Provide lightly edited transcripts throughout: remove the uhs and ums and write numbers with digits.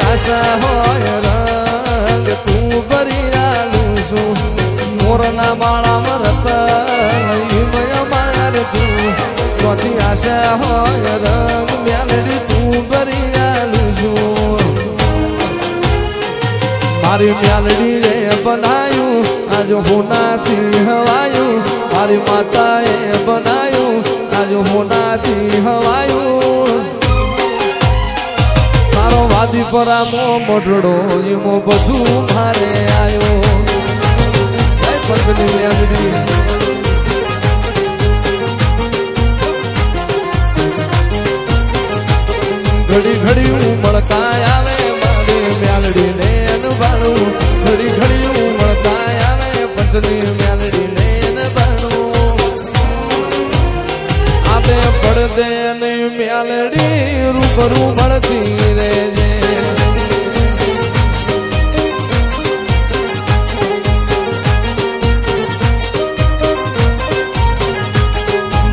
આશા હોય રંગ તું ભરી આલું છું મોરના માળામાં રતન માર તું ચોથી આશા હોય રંગ મ્યાલડી તું ભરી આલું છું મારી મ્યાલડી રે બનાયું આજ હોનાથી હવાયું મારી માતાએ બનાયું આજ હોનાથી હવાયું વાદી પરામો મોઢડો એમો બધું મારે આવ્યો ઘડી ઘડી ઉમળકાય આવે મારી મ્યાલડી ને અનબાણું ઘડી ઘડી ઉમળકાય આવે પંચની મ્યાલડી ને અનબાણું આપે પડદે ને મ્યાલડી રૂબરૂ મળતી રેજે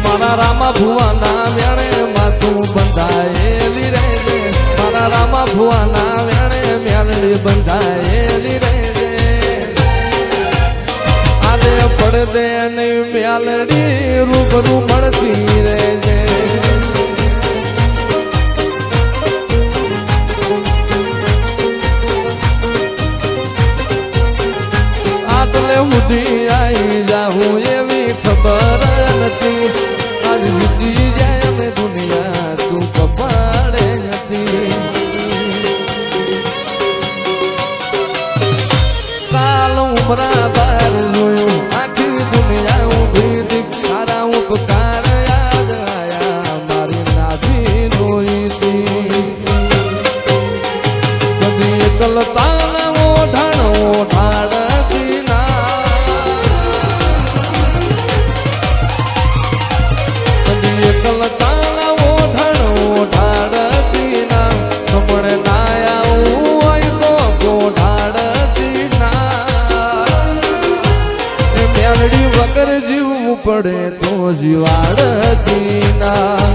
મારા રામા ભુવાના વેણે માથું બંધાયેલી રહેજે મારા રામા ભુવાના વેણે મ્યાલડી બંધાયેલી રહેજે આદે પડદે ને મ્યાલડી રૂબરૂ મળતી રહેજે આટલે સુધી આવી જાઉં એવી ખબર નથી આજ જીતી જાય અમે દુનિયા તું કપાડે હતી કાલ ઉમરા બાર જોયું આખી દુનિયા ઉભી હતી તારા ઉપકાર યાદ આયા મારી નાથી રોઈ હતી કદી એકલતા ઓઢાણ ઓઢાડ વગર જીવવું પડે તો જીવાડતી ના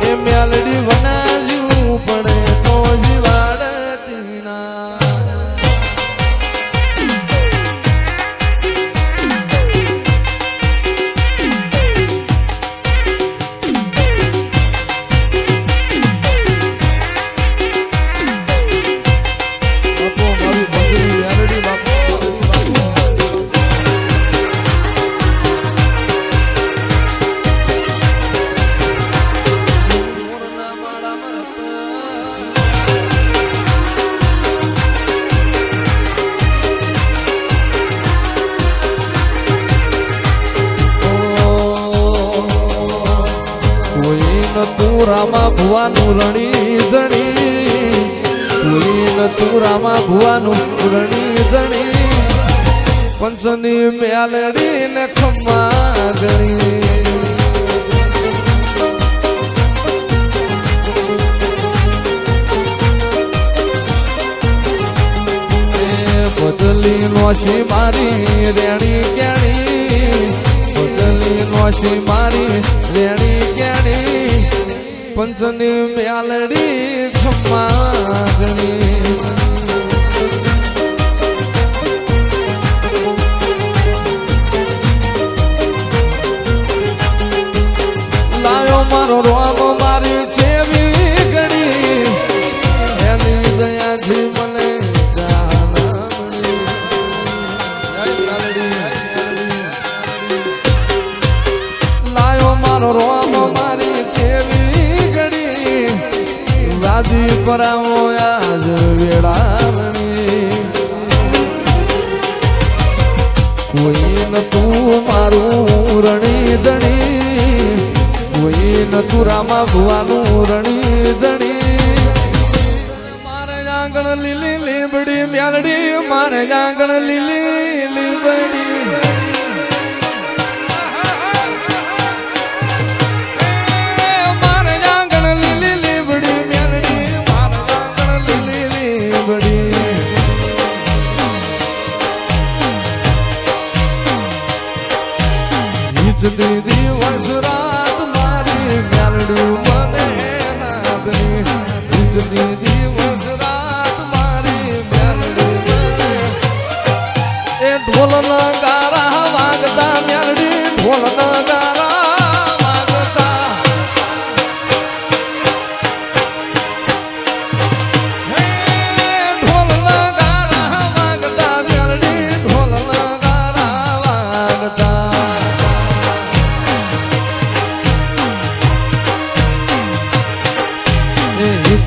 એ મ્યાલડી વના જીવવું પડે તો જીવાડતી ના તું રામા ભુવાનું રણી ધણી કોઈ તું રામા ભુવાનું રણી ધણી પંચની મ્યાલડી ને ખમ્મા ગણી બદલી નોશી મારી રેણી કેણી બદલી નોશી મારી રેણી કેણી પંચની મ્યાલડી ખમ્મા ગણી લાયો મારો રોમ મારી જેવી ગણી એની દયાથી મને લાયો મારો રોમ મારી જેવી ગણી રાજી પરાવો આજ વેળાવણી કોઈ ન તું મારું ગુરામાં ભુવાનું રણી ધણી મારે આંગણ લીલી લીબડી મ્યાલડી મારે આંગણ લીલી લીબડી મારે આંગણ લીલી લીબડી મ્યાલડી મારે આંગણ લીલી લીબડી દીદી વસરાત મારી મ્યાલડી મને નાગની દીદી વસરાત મારી મ્યાલડી મને એ ઢોલ નગારા વાગતા મ્યાલડી ઢોલ નગારા વાગતા ઢોલ નગારા વાગતા મ્યાલડી ઢોલ નગારા વાગતા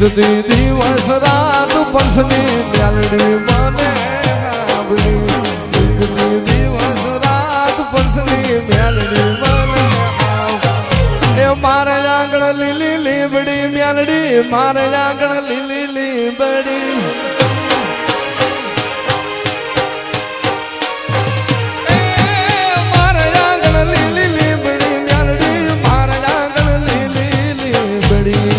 દીદી દિવસ રાત પંસની મ્યાલડી મને નાબડી દીદી દિવસ રાત પંસની મ્યાલડી મને એ મારે આંગણ લીલી લીબડી મ્યાલડી મારે આંગણ લીલી લીબડી મારે આંગણ લીલી લીબડી મ્યાલડી મારે આંગણ લીલી લીબડી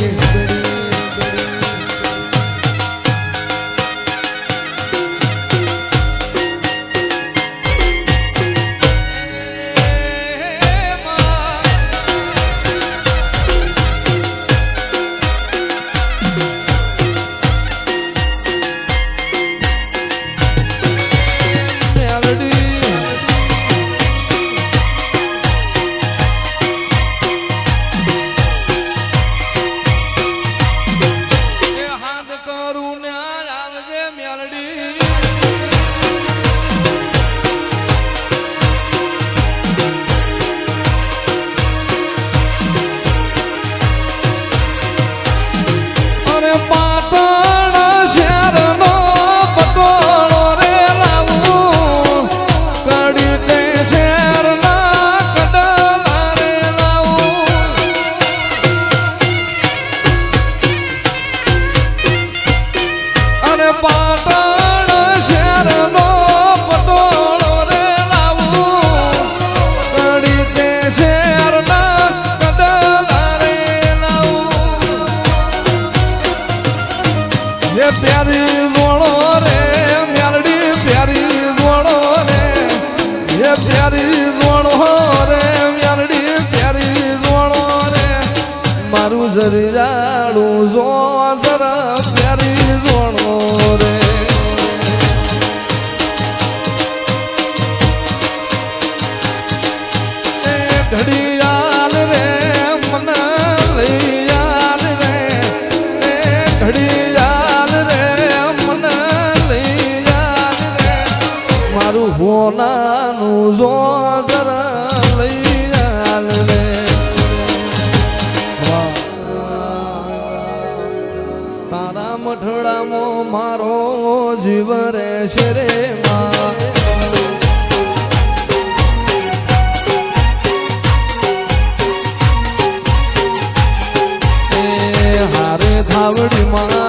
પ્યારી જોડો રે મ્યાલડી પ્યારી જોડો રે એ પ્યારી જોડો રે મ્યાલડી પ્યારી જોડો રે મારું જરિયાળું જો જરા પ્યારી જોડો રે ઘડિયાળ રે મને લઈ યાદ રે ઘડિયાળ મારું હોનાનું જો જરા લઈ આલ રે તારા મઠડામાં મારો જીવ રહેશે રે માં હારે ધાવડીમાં